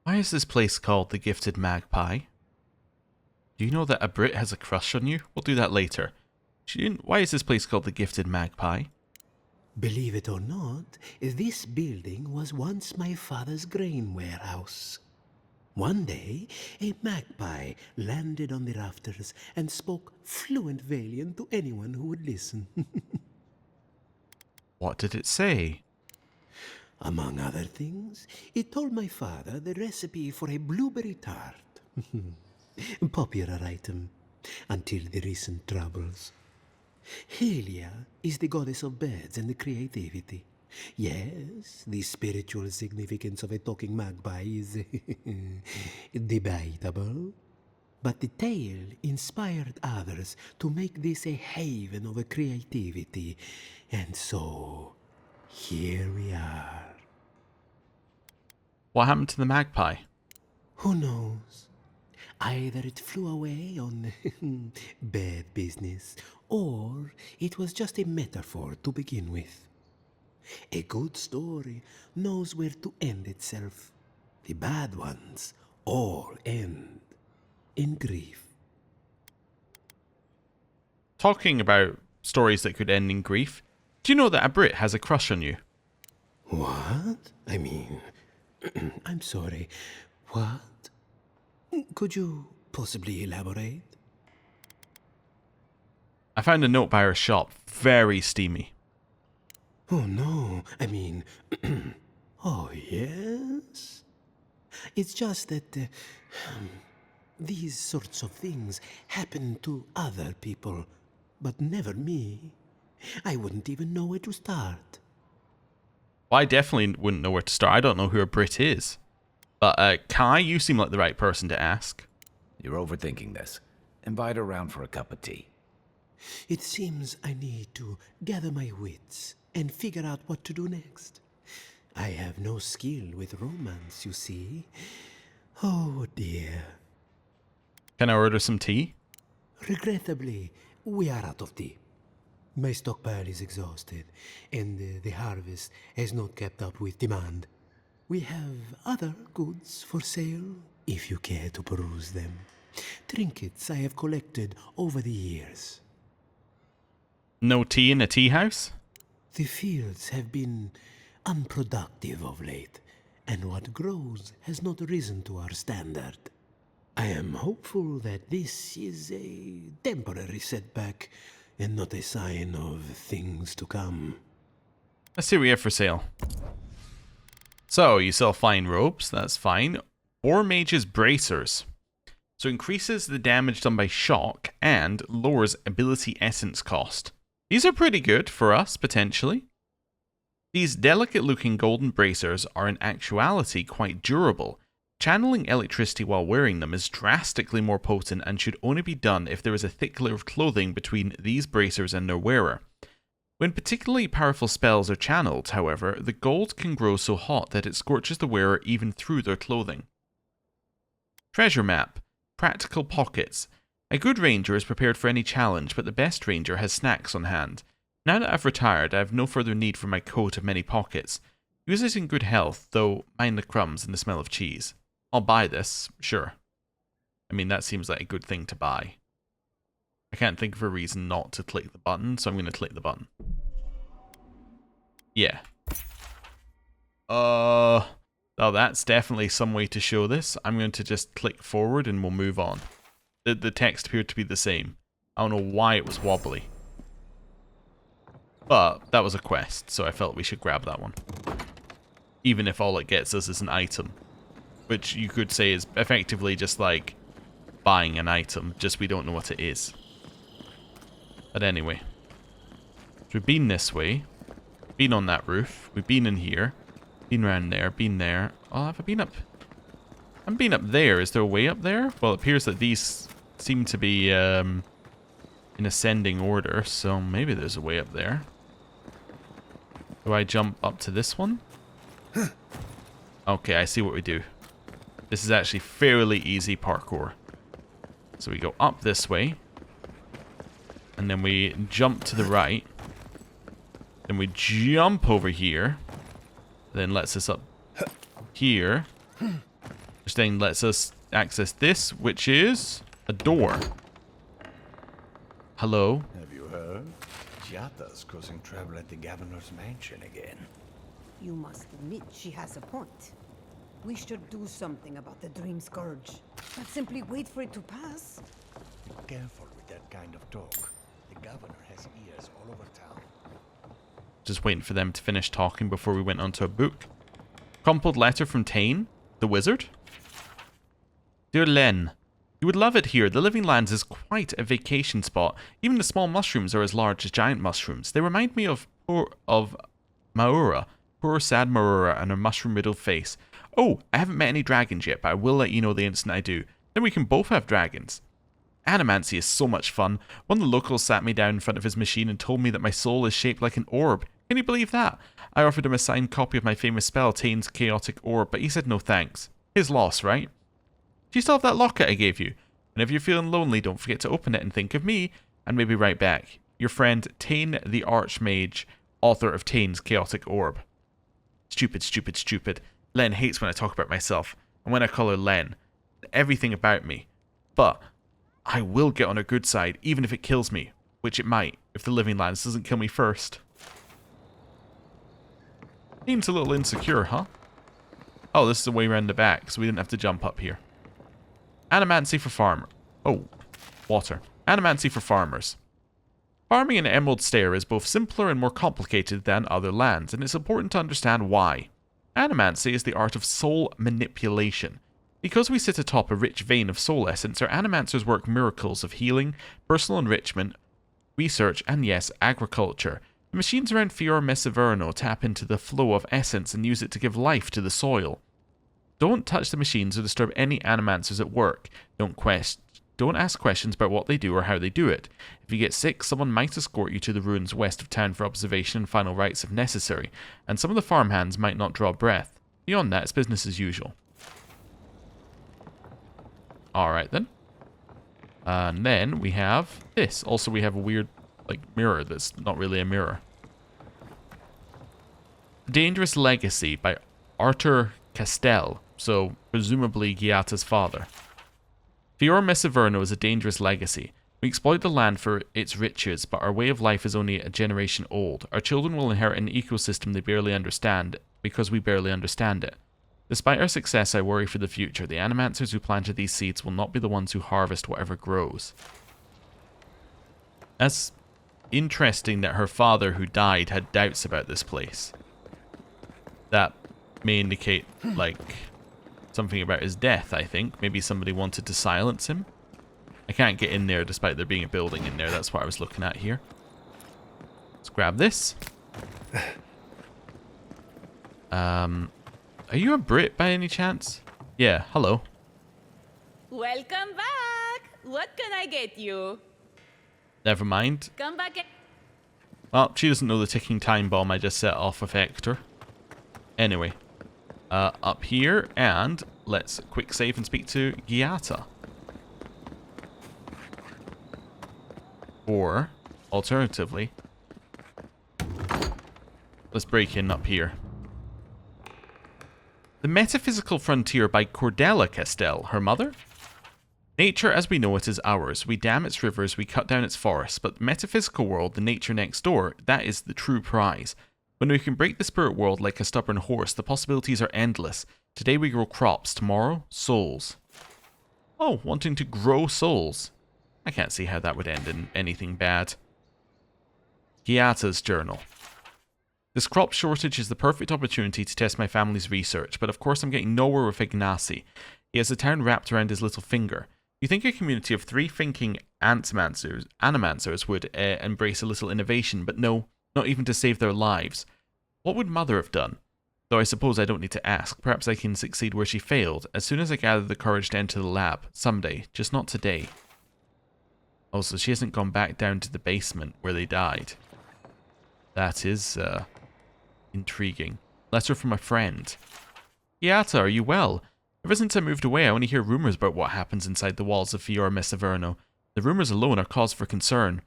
Why is this place called the Gifted Magpie? Do you know that a Brit has a crush on you? We'll do that later. Why is this place called the Gifted Magpie? Believe it or not, this building was once my father's grain warehouse. One day, a magpie landed on the rafters and spoke fluent Valian to anyone who would listen. What did it say? Among other things, it told my father the recipe for a blueberry tart. Popular item until the recent troubles. Helia is the goddess of birds and creativity. Yes, the spiritual significance of a talking magpie is debatable. But the tale inspired others to make this a haven of creativity. And so, here we are. What happened to the magpie? Who knows? Either it flew away on bad business, or it was just a metaphor to begin with. A good story knows where to end itself. The bad ones all end in grief. Talking about stories that could end in grief, do you know that a Brit has a crush on you? What? I mean, I'm sorry. What? Could you possibly elaborate? I found a note by her shop, very steamy. Oh no, I mean, oh yes? It's just that these sorts of things happen to other people, but never me. I wouldn't even know where to start. Well, I definitely wouldn't know where to start. I don't know who a Brit is. But Kai, you seem like the right person to ask. You're overthinking this. Invite her around for a cup of tea. It seems I need to gather my wits and figure out what to do next. I have no skill with romance, you see. Oh dear. Can I order some tea? Regrettably, we are out of tea. My stockpile is exhausted, and the harvest has not kept up with demand. We have other goods for sale, if you care to peruse them. Trinkets I have collected over the years. No tea in a tea house? The fields have been unproductive of late, and what grows has not risen to our standard. I am hopeful that this is a temporary setback and not a sign of things to come. Let's see what we have for sale. So, you sell fine robes, that's fine. War Mage's Bracers. So increases the damage done by shock and lowers ability essence cost. These are pretty good for us, potentially. These delicate looking golden bracers are in actuality quite durable. Channeling electricity while wearing them is drastically more potent and should only be done if there is a thick layer of clothing between these bracers and their wearer. When particularly powerful spells are channeled, however, the gold can grow so hot that it scorches the wearer even through their clothing. Treasure Map. Practical Pockets. A good ranger is prepared for any challenge, but the best ranger has snacks on hand. Now that I've retired, I have no further need for my coat of many pockets. Use it in good health, though mind the crumbs and the smell of cheese. I'll buy this, sure. I mean, that seems like a good thing to buy. I can't think of a reason not to click the button, so I'm going to click the button. Yeah. Oh, that's definitely some way to show this. I'm going to just click forward and we'll move on. The text appeared to be the same. I don't know why it was wobbly. But that was a quest, so I felt we should grab that one. Even if all it gets us is an item. Which you could say is effectively just like buying an item, just we don't know what it is. But anyway. So we've been this way. Been on that roof. We've been in here. Been around there. Been there. Oh, have I been up? I've been up there. Is there a way up there? Well, it appears that these seem to be in ascending order, so maybe there's a way up there. Do I jump up to this one? Okay, I see what we do. This is actually fairly easy parkour. So we go up this way. And then we jump to the right. Then we jump over here. Then lets us up here. Which then lets us access this, which is a door. Hello? Have you heard? Giata's causing trouble at the governor's mansion again. You must admit she has a point. We should do something about the Dream Scourge. Not simply wait for it to pass. Be careful with that kind of talk. The governor has ears all over town. Just waiting for them to finish talking before we went on to a book. Crumpled letter from Tane, the wizard. Dear Len, you would love it here. The Living Lands is quite a vacation spot. Even the small mushrooms are as large as giant mushrooms. They remind me of Maura. Poor sad Maura and her mushroom-riddled face. Oh, I haven't met any dragons yet, but I will let you know the instant I do. Then we can both have dragons. Animancy is so much fun. One of the locals sat me down in front of his machine and told me that my soul is shaped like an orb. Can you believe that? I offered him a signed copy of my famous spell, Tane's Chaotic Orb, but he said no thanks. His loss, right? Do you still have that locket I gave you? And if you're feeling lonely, don't forget to open it and think of me, and maybe write back. Your friend, Tane the Archmage, author of Tane's Chaotic Orb. Stupid, stupid, stupid. Len hates when I talk about myself, and when I call her Len. Everything about me. But I will get on her good side, even if it kills me, which it might, if the Living Lands doesn't kill me first. Seems a little insecure, huh? Oh, this is the way around the back, so we didn't have to jump up here. Animancy for farmer. Oh, water. Animancy for farmers. Farming in Emerald Stair is both simpler and more complicated than other lands, and it's important to understand why. Animancy is the art of soul manipulation. Because we sit atop a rich vein of soul essence, our animancers work miracles of healing, personal enrichment, research, and yes, agriculture. The machines around Fior Mesiverno tap into the flow of essence and use it to give life to the soil. Don't touch the machines or disturb any animancers at work. Don't ask questions about what they do or how they do it. If you get sick, someone might escort you to the ruins west of town for observation and final rites if necessary, and some of the farmhands might not draw breath. Beyond that, it's business as usual. Alright then. And then we have this. Also, we have a weird, mirror that's not really a mirror. Dangerous Legacy by Arthur Castell. So, presumably Giata's father. Fior Mesiverno is a dangerous legacy. We exploit the land for its riches, but our way of life is only a generation old. Our children will inherit an ecosystem they barely understand, because we barely understand it. Despite our success, I worry for the future. The animancers who planted these seeds will not be the ones who harvest whatever grows. That's interesting that her father, who died, had doubts about this place. That may indicate, something about his death, I think. Maybe somebody wanted to silence him. I can't get in there despite there being a building in there. That's what I was looking at here. Let's grab this. Are you a Brit by any chance? Yeah, hello. Welcome back! What can I get you? Never mind. Come back. Well, she doesn't know the ticking time bomb I just set off with Hector. Anyway. Up here, and let's quick save and speak to Giata. Or, alternatively, let's break in up here. The Metaphysical Frontier by Cordella Castell, her mother? Nature as we know it is ours. We dam its rivers, we cut down its forests, but the metaphysical world, the nature next door, that is the true prize. When we can break the spirit world like a stubborn horse, the possibilities are endless. Today we grow crops, tomorrow, souls. Oh, wanting to grow souls. I can't see how that would end in anything bad. Giata's journal. This crop shortage is the perfect opportunity to test my family's research, but of course I'm getting nowhere with Ignacy. He has the town wrapped around his little finger. You think a community of 3 thinking animancers would embrace a little innovation, but no. Not even to save their lives. What would Mother have done? Though I suppose I don't need to ask. Perhaps I can succeed where she failed, as soon as I gather the courage to enter the lab. Someday. Just not today. Also, she hasn't gone back down to the basement where they died. That is, intriguing. Letter from a friend. Giata, are you well? Ever since I moved away, I only hear rumours about what happens inside the walls of Fior Mesiverno. The rumours alone are cause for concern.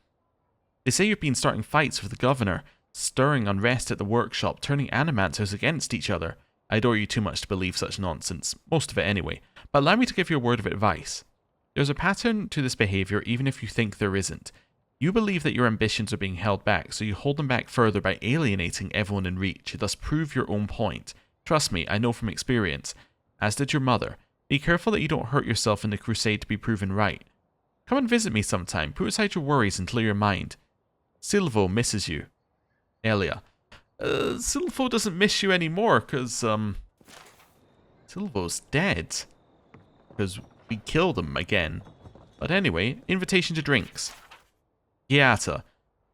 They say you've been starting fights with the governor, stirring unrest at the workshop, turning animancers against each other. I adore you too much to believe such nonsense. Most of it anyway. But allow me to give you a word of advice. There's a pattern to this behaviour even if you think there isn't. You believe that your ambitions are being held back, so you hold them back further by alienating everyone in reach. You thus prove your own point. Trust me, I know from experience. As did your mother. Be careful that you don't hurt yourself in the crusade to be proven right. Come and visit me sometime. Put aside your worries and clear your mind. Silvo misses you. Elia. Silvo doesn't miss you anymore, because, Silvo's dead. Because we killed him again. But anyway, invitation to drinks. Giata.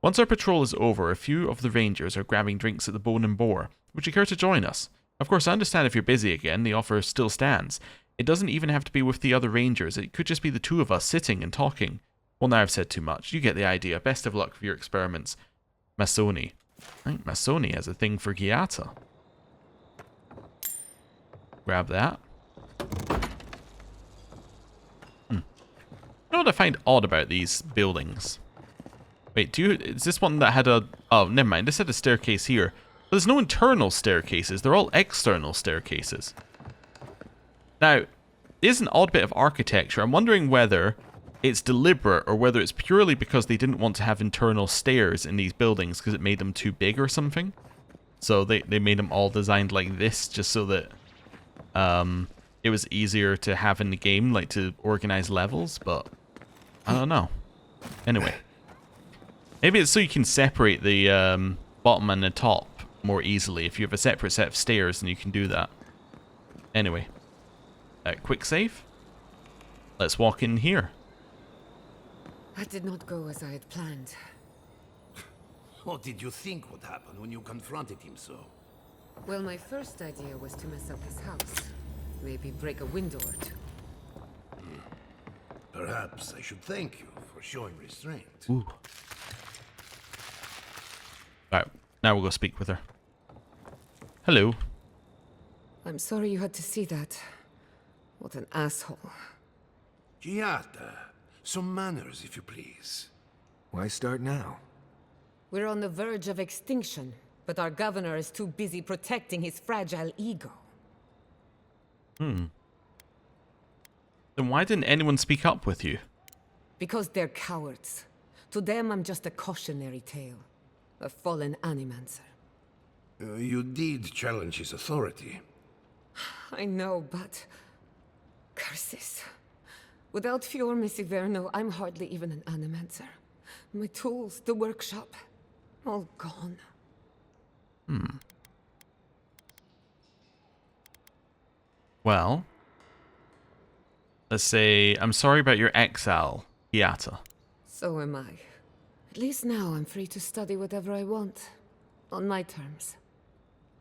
Once our patrol is over, a few of the rangers are grabbing drinks at the Bone and Boar. Would you care to join us? Of course, I understand if you're busy again, the offer still stands. It doesn't even have to be with the other rangers, it could just be the two of us sitting and talking. Well, now I've said too much. You get the idea. Best of luck for your experiments. Masoni. I think Masoni has a thing for Giata. Grab that. You know what I find odd about these buildings? Wait, is this one that had a... Oh, never mind. This had a staircase here. But there's no internal staircases. They're all external staircases. Now, there's an odd bit of architecture. I'm wondering whether it's deliberate or whether it's purely because they didn't want to have internal stairs in these buildings because it made them too big or something. So they made them all designed like this just so that it was easier to have in the game, like to organize levels, but I don't know. Anyway. Maybe it's so you can separate the bottom and the top more easily. If you have a separate set of stairs, then you can do that. Anyway. Quick save. Let's walk in here. That did not go as I had planned. What did you think would happen when you confronted him so? Well, my first idea was to mess up his house. Maybe break a window or two. Perhaps I should thank you for showing restraint. Ooh. Alright, now we'll go speak with her. Hello. I'm sorry you had to see that. What an asshole. Giata, some manners, if you please. Why start now? We're on the verge of extinction, but our governor is too busy protecting his fragile ego. Then why didn't anyone speak up with you? Because they're cowards. To them, I'm just a cautionary tale. A fallen Animancer. You did challenge his authority. I know, but... curses. Without Fior Messiverno, I'm hardly even an Animancer. My tools, the workshop, all gone. Well, let's say, I'm sorry about your exile, Giata. So am I. At least now I'm free to study whatever I want. On my terms.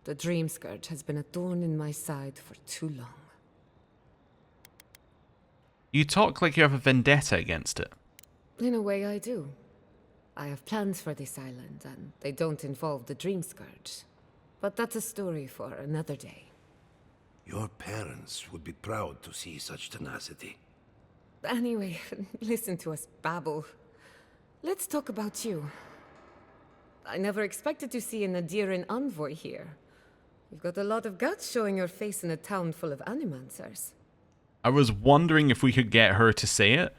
The Dream Scourge has been a thorn in my side for too long. You talk like you have a vendetta against it. In a way, I do. I have plans for this island, and they don't involve the Dream Scourge. But that's a story for another day. Your parents would be proud to see such tenacity. Anyway, listen to us babble. Let's talk about you. I never expected to see an Adirian envoy here. You've got a lot of guts showing your face in a town full of Animancers. I was wondering if we could get her to say it.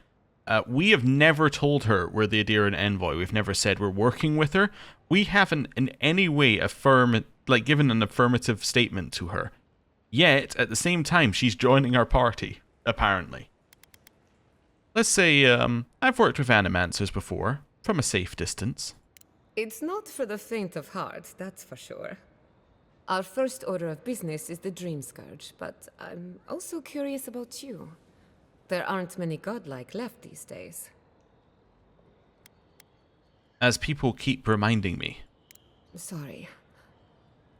We have never told her we're the Adirian envoy. We've never said we're working with her. We haven't in any way given an affirmative statement to her. Yet, at the same time, she's joining our party, apparently. Let's say, I've worked with Animancers before, from a safe distance. It's not for the faint of heart, that's for sure. Our first order of business is the Dream Scourge, but I'm also curious about you. There aren't many godlike left these days. As people keep reminding me. Sorry.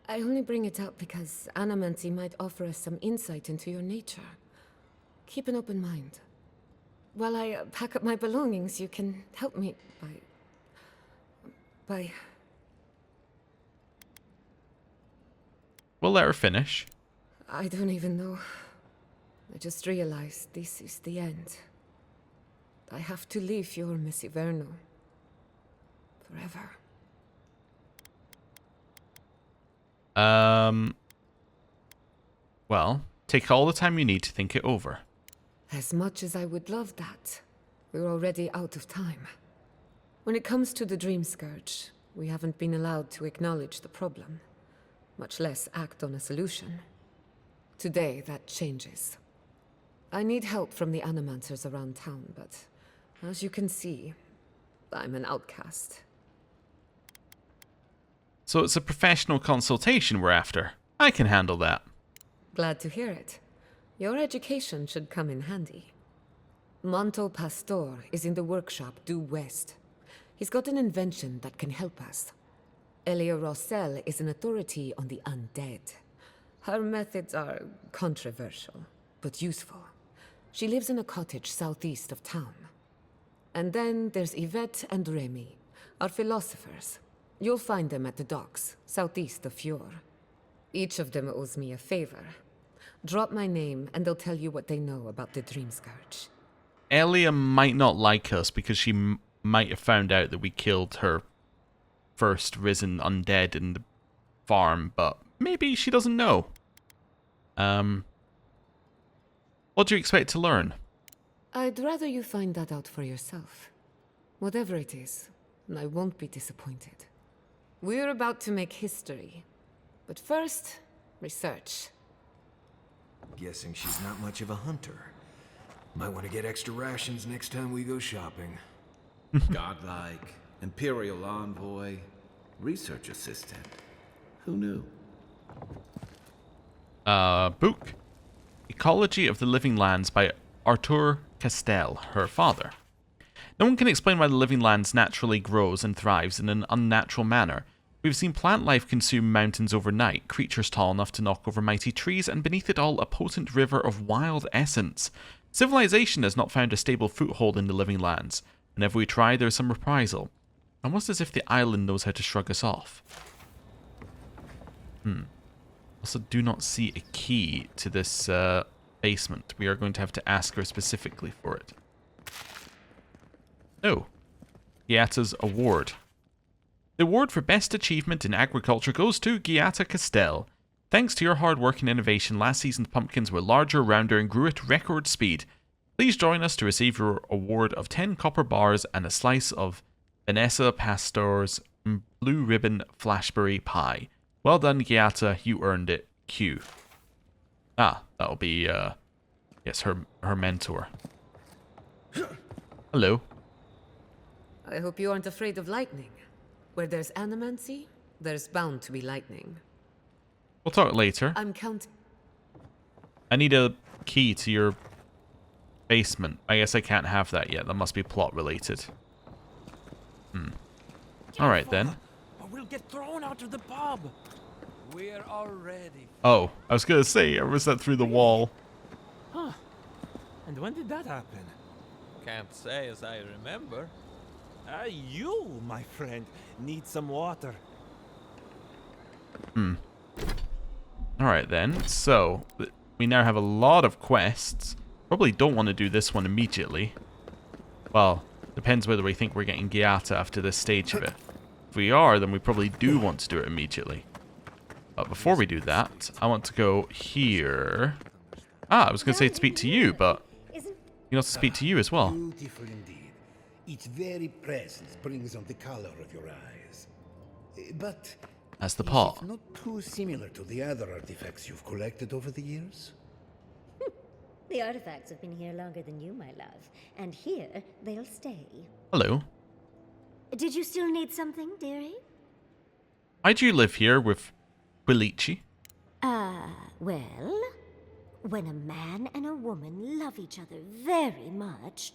I only bring it up because Animancy might offer us some insight into your nature. Keep an open mind. While I pack up my belongings, you can help me by... We'll let her finish. I don't even know. I just realized this is the end. I have to leave Fior Messiverno. Forever. Well, take all the time you need to think it over. As much as I would love that, we're already out of time. When it comes to the Dream Scourge, we haven't been allowed to acknowledge the problem, much less act on a solution. Today, that changes. I need help from the Animancers around town, but as you can see, I'm an outcast. So it's a professional consultation we're after. I can handle that. Glad to hear it. Your education should come in handy. Monto Pastor is in the workshop due west. He's got an invention that can help us. Elia Rossell is an authority on the undead. Her methods are controversial, but useful. She lives in a cottage southeast of town. And then there's Yvette and Remy, our philosophers. You'll find them at the docks, southeast of Fjord. Each of them owes me a favor. Drop my name, and they'll tell you what they know about the Dream Scourge. Elia might not like us because she might have found out that we killed her first risen undead in the farm, but maybe she doesn't know. What do you expect to learn? I'd rather you find that out for yourself. Whatever it is, I won't be disappointed. We're about to make history. But first, research. Guessing she's not much of a hunter. Might want to get extra rations next time we go shopping. Godlike, Imperial Envoy, Research Assistant. Who knew? Book. Ecology of the Living Lands by Artur Castell, her father. No one can explain why the living lands naturally grows and thrives in an unnatural manner. We've seen plant life consume mountains overnight, creatures tall enough to knock over mighty trees, and beneath it all a potent river of wild essence. Civilization has not found a stable foothold in the living lands. Whenever we try, there's some reprisal. Almost as if the island knows how to shrug us off. Also do not see a key to this basement. We are going to have to ask her specifically for it. Oh. Giata's award. The award for Best Achievement in Agriculture goes to Giata Castell. Thanks to your hard work and innovation, last season's pumpkins were larger, rounder, and grew at record speed. Please join us to receive your award of 10 copper bars and a slice of Vanessa Pastor's Blue Ribbon Flashberry Pie. Well done, Giata. You earned it. Q. Ah, that'll be, yes, her mentor. Hello. I hope you aren't afraid of lightning. Where there's Animancy, there's bound to be lightning. We'll talk later. I'm counting. I need a key to your basement. I guess I can't have that yet. That must be plot related. Alright then. Or we'll get thrown out of the pub. We're already. Oh, I was gonna say, or was that through the wall? Huh. And when did that happen? Can't say as I remember. You, my friend, need some water. Alright then, so we now have a lot of quests. Probably don't want to do this one immediately. Well, depends whether we think we're getting Giata after this stage of it. If we are, then we probably do want to do it immediately. But before we do that, I want to go here. Ah, I was going to say to speak to you, but you can also speak to you as well. Beautiful indeed. Its very presence brings on the color of your eyes. But That's the pot. is it not too similar to the other artifacts you've collected over the years? The artifacts have been here longer than you, my love. And here, they'll stay. Hello. Did you still need something, dearie? Why do you live here with Quilici? Well, when a man and a woman love each other very much...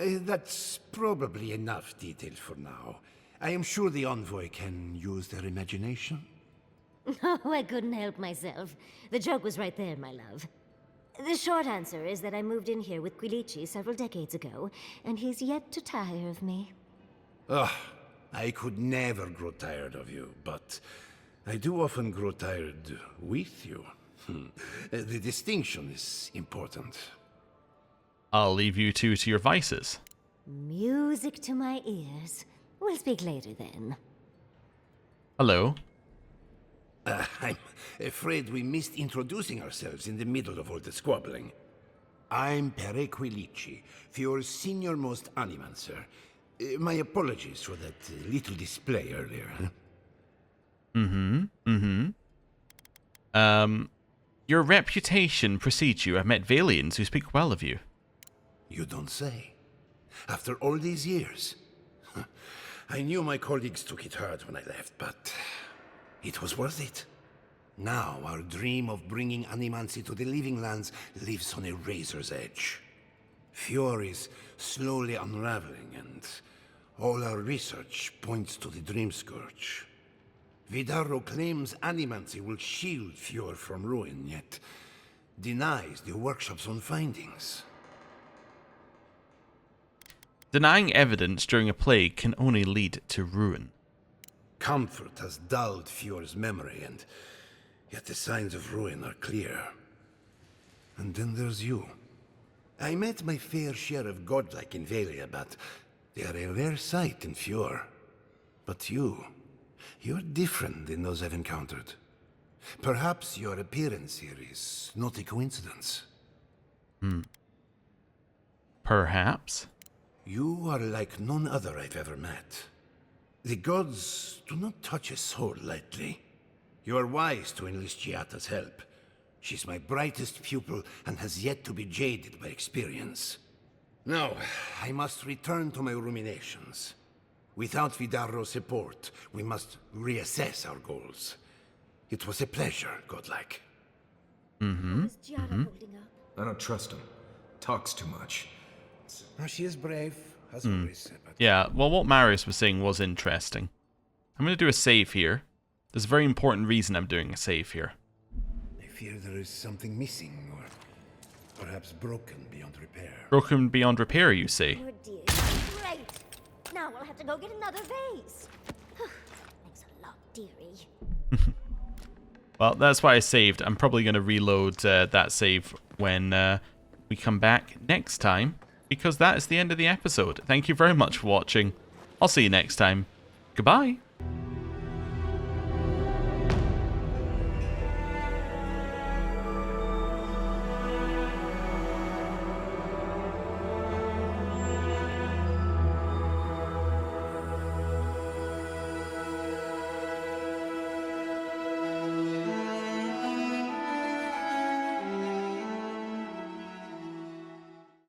That's probably enough detail for now. I am sure the envoy can use their imagination. Oh, I couldn't help myself. The joke was right there, my love. The short answer is that I moved in here with Quilici several decades ago, and he's yet to tire of me. Ugh, I could never grow tired of you, but I do often grow tired with you. The distinction is important. I'll leave you two to your vices. Music to my ears. We'll speak later then. Hello. I'm afraid we missed introducing ourselves in the middle of all the squabbling. I'm Pere Quilici, Fiore's senior-most Animancer. My apologies for that little display earlier. Your reputation precedes you. I've met Valians who speak well of you. You don't say. After all these years. I knew my colleagues took it hard when I left, but It was worth it. Now our dream of bringing Animancy to the Living Lands lives on a razor's edge. Fjord is slowly unraveling, and all our research points to the Dream Scourge. Vidarro claims Animancy will shield Fjord from ruin, yet denies the workshop's own findings. Denying evidence during a plague can only lead to ruin. Comfort has dulled Fjord's memory, and yet the signs of ruin are clear. And then there's you. I met my fair share of godlike in Valia, but they are a rare sight in Fjord. But you're different than those I've encountered. Perhaps your appearance here is not a coincidence. Perhaps. You are like none other I've ever met. The gods do not touch a soul lightly. You are wise to enlist Giata's help. She's my brightest pupil and has yet to be jaded by experience. Now, I must return to my ruminations. Without Vidarro's support, we must reassess our goals. It was a pleasure, godlike. How's Giata holding up? I don't trust him. Talks too much. She is brave, as always. But Yeah, well, what Marius was saying was interesting. I'm going to do a save here. There's a very important reason I'm doing a save here. I fear there is something missing, or perhaps broken beyond repair. Broken beyond repair, you say? Oh dear. Great. Now we'll have to go get another vase. Thanks a lot, dearie. Well, that's why I saved. I'm probably going to reload that save when we come back next time, because that is the end of the episode. Thank you very much for watching. I'll see you next time. Goodbye.